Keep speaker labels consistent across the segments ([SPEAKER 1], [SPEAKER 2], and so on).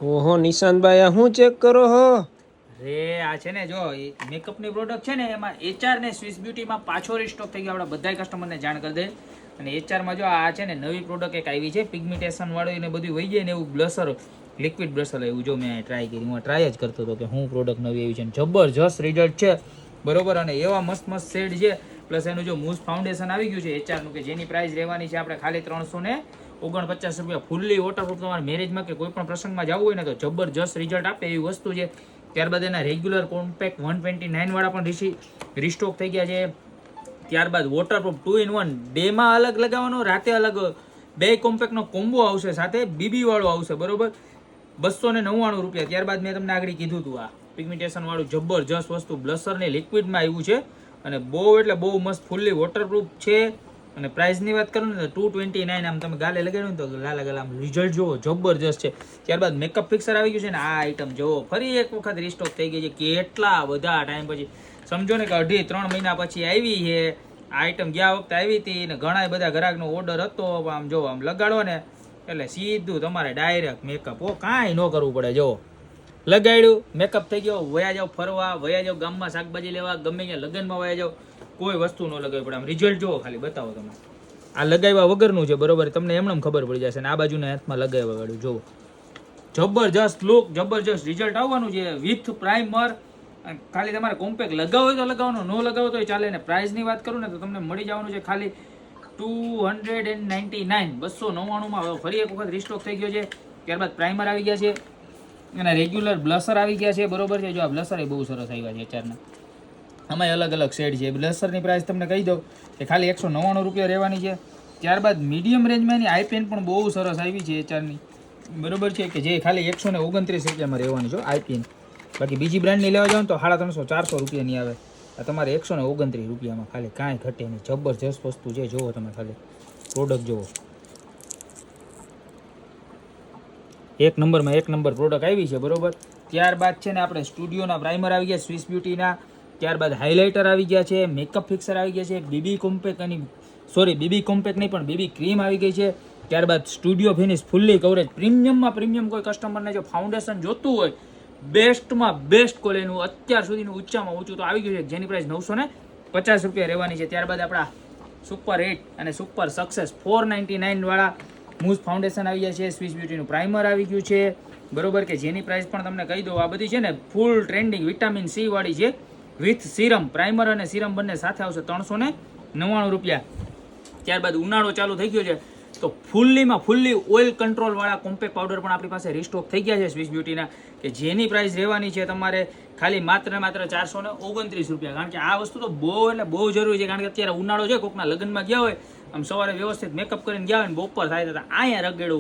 [SPEAKER 1] ઓહો નિશાંતભાઈ આ હું ચેક કરો હો?
[SPEAKER 2] અરે આ છે ને જો મેકઅપની પ્રોડક્ટ છે ને એમાં એચઆર ને સ્વિસ બ્યુટીમાં પાછો રીસ્ટોક થઈ ગયો. આપણે બધા કસ્ટમરને જાણ કરી દે. અને એચઆરમાં જો આ છે ને નવી પ્રોડક્ટ એક આવી છે પિગમેન્ટેશન વાળું ને બધું વહી જાય ને એવું બ્લશર લિક્વિડ બ્લશર એવું જો મેં ટ્રાય કરી. હું ટ્રાય જ કરતો હતો કે હું પ્રોડક્ટ નવી આવી છે. જબરજસ્ત રિઝલ્ટ છે બરોબર. અને એવા મસ્ત મસ્ત શેડ છે. પ્લસ એનું જો મૂઝ ફાઉન્ડેશન આવી ગયું છે એચઆરનું કે જેની પ્રાઇસ રહેવાની છે આપણે ખાલી 349 રૂપિયા. Fully waterproof. તમારે મેરેજમાં કે કોઈ પણ પ્રસંગમાં જવું હોય ને તો જબરજસ્ત રિઝલ્ટ આપે એવી વસ્તુ છે. ત્યારબાદ એના રેગ્યુલર કોમ્પેક્ટ 129 વાળા પણ રિસ્ટોક થઈ ગયા છે. ત્યારબાદ વોટરપ્રૂફ 2 in 1 ડેમાં અલગ લગાવવાનો, રાતે અલગ, બે કોમ્પેક્ટનો કોમ્બો આવશે, સાથે બીબી વાળો આવશે બરોબર. 299 રૂપિયા. ત્યારબાદ મેં તમને આગળ કીધું હતું આ પિગમેન્ટેશન વાળું જબરજસ્ત વસ્તુ બ્લશર ને લિક્વિડમાં આવ્યું છે. અને બહુ એટલે બહુ મસ્ત ફૂલ્લી વોટરપ્રૂફ છે. અને પ્રાઇસની વાત કરું ને તો 229. આમ તમે ગાલે લગાડ્યું ને તો ગાલા ગાલા આમ રિઝલ્ટ જોવો જબરજસ્ત છે. ત્યારબાદ મેકઅપ ફિક્સર આવી ગયું છે ને આ આઈટમ જોવો ફરી એક વખત રિસ્ટોક થઈ ગઈ છે. કેટલા બધા ટાઈમ પછી, સમજો ને કે 2.5-3 મહિના પછી આવી છે આ આઈટમ. ગયા વખતે આવી હતી ને ઘણા બધા ગ્રાહકનો ઓર્ડર હતો. આમ જો આમ લગાડો ને એટલે સીધું તમારે ડાયરેક્ટ મેકઅપ કાંઈ ન કરવું પડે. જો લગાડ્યું મેકઅપ થઈ ગયો, વયા જાવ ફરવા, વયા જાવ ગામમાં શાકભાજી લેવા, ગમે ત્યાં લગ્નમાં વયા જાવ, કોઈ વસ્તુ ન લગાવી પડે. આમ રિઝલ્ટ જોવો ખાલી બતાવો તમે. આ લગાવ્યા વગરનું છે બરોબર. તમને એમનેમ ખબર પડી જશે. ને આ બાજુના હાથમાં લગાવ્યા વાળું જોવો જબરજસ્ત લુક, જબરજસ્ત રિઝલ્ટ આવવાનું છે વિથ પ્રાઇમર. ખાલી તમારે કોમ્પેક્ટ લગાવો હોય તો લગાવવાનો, ન લગાવો તો ચાલે. ને પ્રાઇસની વાત કરું ને તો તમને મળી જવાનું છે ખાલી 299, 299 ફરી એક વખત રિસ્ટોક થઈ ગયો છે. ત્યારબાદ પ્રાઇમર આવી ગયા છે અને રેગ્યુલર બ્લશર આવી ગયા છે બરોબર છે. જો આ બ્લશર એ બહુ સરસ આવ્યા છે એચઆરના. આમાં અલગ અલગ શેડ છે. બ્લશરની પ્રાઇસ તમને કહી દઉં કે ખાલી 199 રૂપિયા રહેવાની છે. ત્યારબાદ મીડિયમ રેન્જમાં એની આઈ પેન પણ બહુ સરસ આવી છે એચઆરની બરોબર છે કે જે ખાલી 129 રૂપિયામાં રહેવાની છે આઈ પેન. બાકી બીજી બ્રાન્ડની લેવા જાવ તો 350-400 રૂપિયાની આવે. આ તમારે 129 રૂપિયામાં ખાલી કાંઈ ઘટે નહીં. જબરજસ્ત વસ્તુ છે. જુઓ તમે ખાલી પ્રોડક્ટ જુઓ. એક નંબર પ્રોડક્ટ આવી છે બરોબર. ત્યારબાદ છે ને આપણે સ્ટુડિયોના પ્રાઇમર આવી ગયા સ્વિસ બ્યુટીના. ત્યારબાદ હાઇલાઇટર આવી ગયા છે, મેકઅપ ફિક્સર આવી ગયા છે, બીબી કોમ્પેક્ટ અને બીબી કોમ્પેક્ટ નહીં પણ બીબી ક્રીમ આવી ગઈ છે. ત્યારબાદ સ્ટુડિયો ફિનિશ ફૂલ્લી કવરેજ પ્રીમિયમમાં પ્રીમિયમ કોઈ કસ્ટમરને જો ફાઉન્ડેશન જોતું હોય બેસ્ટમાં બેસ્ટ ક્વોલિટીનું અત્યાર સુધીનું ઊંચામાં ઊંચું તો આવી ગયું છે જેની પ્રાઇસ 950 રૂપિયા રહેવાની છે. ત્યારબાદ આપણા સુપર 8 અને સુપર સક્સેસ 499 વાળા મૂઝ ફાઉન્ડેશન આવી ગયા છે. સ્વિસ બ્યુટીનું પ્રાઇમર આવી ગયું છે બરોબર કે જેની પ્રાઇસ પણ તમને કહી દઉં. આ બધી છે ને ફૂલ ટ્રેન્ડિંગ વિટામિન સી વાળી છે વિથ સિરમ. પ્રાઇમર અને સિરમ બંને સાથે આવશે 399 રૂપિયા. ત્યારબાદ ઉનાળો ચાલુ થઈ ગયો છે તો ફૂલ્લી ઓઇલ કંટ્રોલ વાળા કોમ્પેક્ટ પાવડર પણ આપણી પાસે રિસ્ટોક થઈ ગયા છે સ્વિસ બ્યુટીના કે જેની પ્રાઇસ રહેવાની છે તમારે ખાલી માત્ર 429 રૂપિયા. કારણ કે આ વસ્તુ તો બહુ એટલે બહુ જરૂરી છે. કારણ કે અત્યારે ઉનાળો છે, કોકના લગ્નમાં ગયા હોય આમ સવારે વ્યવસ્થિત મેકઅપ કરીને ગયા હોય ને બપોર થાય તો અહીંયા રગેડો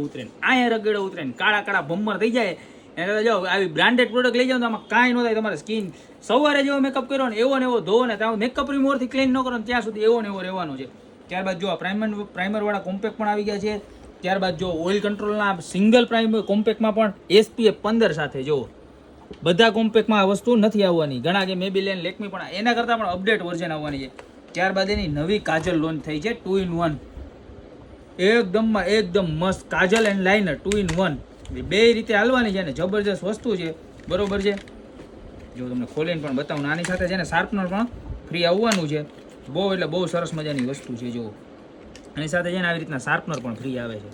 [SPEAKER 2] ઉતરે ને કાળા ભમ્મર થઈ જાય. એને જાઓ આવી બ્રાન્ડેડ પ્રોડક્ટ લઈ જાઓ તો આમાં કાંઈ ન થાય. તમારે સ્કિન સવારે જેવો મેકઅપ કર્યો ને એવો ધોવો ને ત્યાં મેકઅપ રિમૂવરથી ક્લીન ન કરો ને ત્યાં સુધી એવો ને એવો રહેવાનો છે. ત્યારબાદ જો પ્રાઇમર વાળા કોમ્પેક્ટ પણ આવી ગયા છે. ત્યારબાદ જો ઓઇલ કંટ્રોલના સિંગલ પ્રાઇમર કોમ્પેક્ટમાં પણ SPF 15 સાથે જો બધા કોમ્પેક્ટમાં આ વસ્તુ નથી આવવાની. ઘણા કે મેબીલેન લેકમી પણ એના કરતાં પણ અપડેટ વર્ઝન આવવાની છે. ત્યારબાદ એની નવી કાજલ લોન્ચ થઈ છે 2 in 1. એકદમ મસ્ત કાજલ એન્ડ લાઇનર 2 in 1 બે રીતે હાલવાની છે ને જબરજસ્ત વસ્તુ છે બરોબર છે. જો તમને ખોલીને પણ બતાવું. આની સાથે છે ને શાર્પનર પણ ફ્રી આવવાનું છે. બહુ એટલે બહુ સરસ મજાની વસ્તુ છે. જો એની સાથે છે ને આવી રીતના શાર્પનર પણ ફ્રી આવે છે.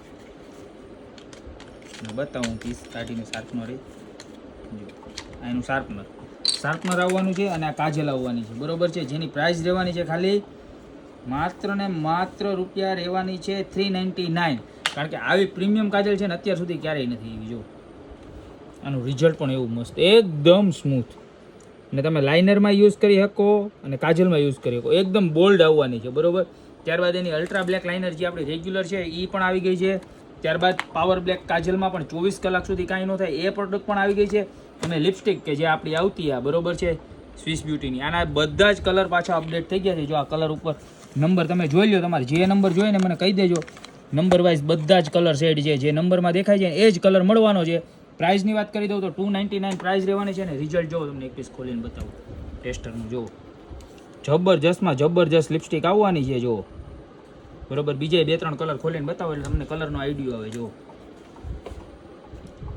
[SPEAKER 2] બતાવું પીસ કાઢીને શાર્પનર જો એનું શાર્પનર આવવાનું છે અને આ કાજલ આવવાની છે બરોબર છે જેની પ્રાઇસ રહેવાની છે ખાલી માત્ર રૂપિયા રહેવાની છે 399. કારણ કે આવી પ્રીમિયમ કાજલ છે ને અત્યાર સુધી ક્યારેય નથી એવી. જો આનું રિઝલ્ટ પણ એવું મસ્ત એકદમ સ્મૂથ ને તમે લાઇનરમાં યુઝ કરી શકો અને કાજલમાં યુઝ કરી શકો. એકદમ બોલ્ડ આવવાની છે બરોબર. ત્યારબાદ એની અલ્ટ્રા બ્લેક લાઇનર જે આપણી રેગ્યુલર છે એ પણ આવી ગઈ છે. ત્યારબાદ પાવર બ્લેક કાજલમાં પણ 24 કલાક સુધી કાંઈ ન થાય એ પ્રોડક્ટ પણ આવી ગઈ છે. અને લિપસ્ટિક કે જે આપણી આવતી આ બરોબર છે સ્વિસ બ્યુટીની. આના બધા જ કલર પાછા અપડેટ થઈ ગયા છે. જો આ કલર ઉપર નંબર તમે જોઈ લો. તમારે જે નંબર જોઈએ ને મને કહી દેજો. નંબર વાઇઝ બધા જ કલર શેડ છે. જે નંબરમાં દેખાય છે એ જ કલર મળવાનો છે. પ્રાઇસની વાત કરી દઉં તો 299 પ્રાઇસ રહેવાની છે ને રિઝલ્ટ જોવો તમને એક પીસ ખોલીને બતાવું ટેસ્ટરનું. જુઓ જબરજસ્તમાં જબરજસ્ત લિપસ્ટિક આવવાની છે. જુઓ બરોબર. બીજે 2-3 કલર ખોલીને બતાવો એટલે તમને કલરનો આઈડિયો આવે. જુઓ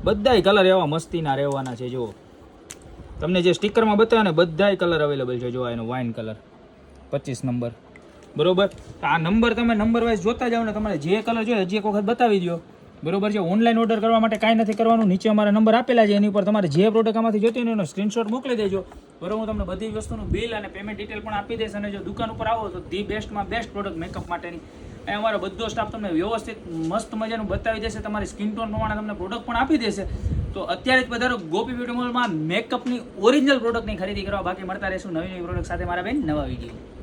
[SPEAKER 2] બધાય કલર એવા મસ્તીના રહેવાના છે. જુઓ તમને જે સ્ટીકરમાં બતાવ્યા ને બધાય કલર અવેલેબલ છે. જો એનો વાઇન કલર 25 નંબર, બરોબર. આ નંબર તમે નંબર વાઇઝ જોતા જાઓ ને, તમારે જે કલર જોઈએ હજી એક વખત બતાવી દો, બરોબર છે. ઓનલાઈન ઓર્ડર કરવા માટે કાંઈ નથી કરવાનું, નીચે અમારા નંબર આપેલા છે, એની ઉપર તમારે જે પ્રોડક્ટ આમાંથી જોતી હોય ને એનો સ્ક્રીનશોટ મોકલી દેજો, બરોબર. હું તમને બધી વસ્તુનું બિલ અને પેમેન્ટ ડિટેલ પણ આપી દઈશ. અને જો દુકાન ઉપર આવો તો ધી બેસ્ટમાં બેસ્ટ પ્રોડક્ટ મેકઅપ માટેની એ અમારો બધો સ્ટાફ તમને વ્યવસ્થિત મસ્ત મજાનું બતાવી દેશે, તમારી સ્કિન ટોન પ્રમાણે તમને પ્રોડક્ટ પણ આપી દેશે. તો અત્યારે જ પધારો ગોપી બ્યુટી મોલમાં મેકઅપની ઓરિજિનલ પ્રોડક્ટની ખરીદી કરવા. બાકી મળતા રહેશું નવી નવી પ્રોડક્ટ સાથે મારા બેન નવા વિડીયો.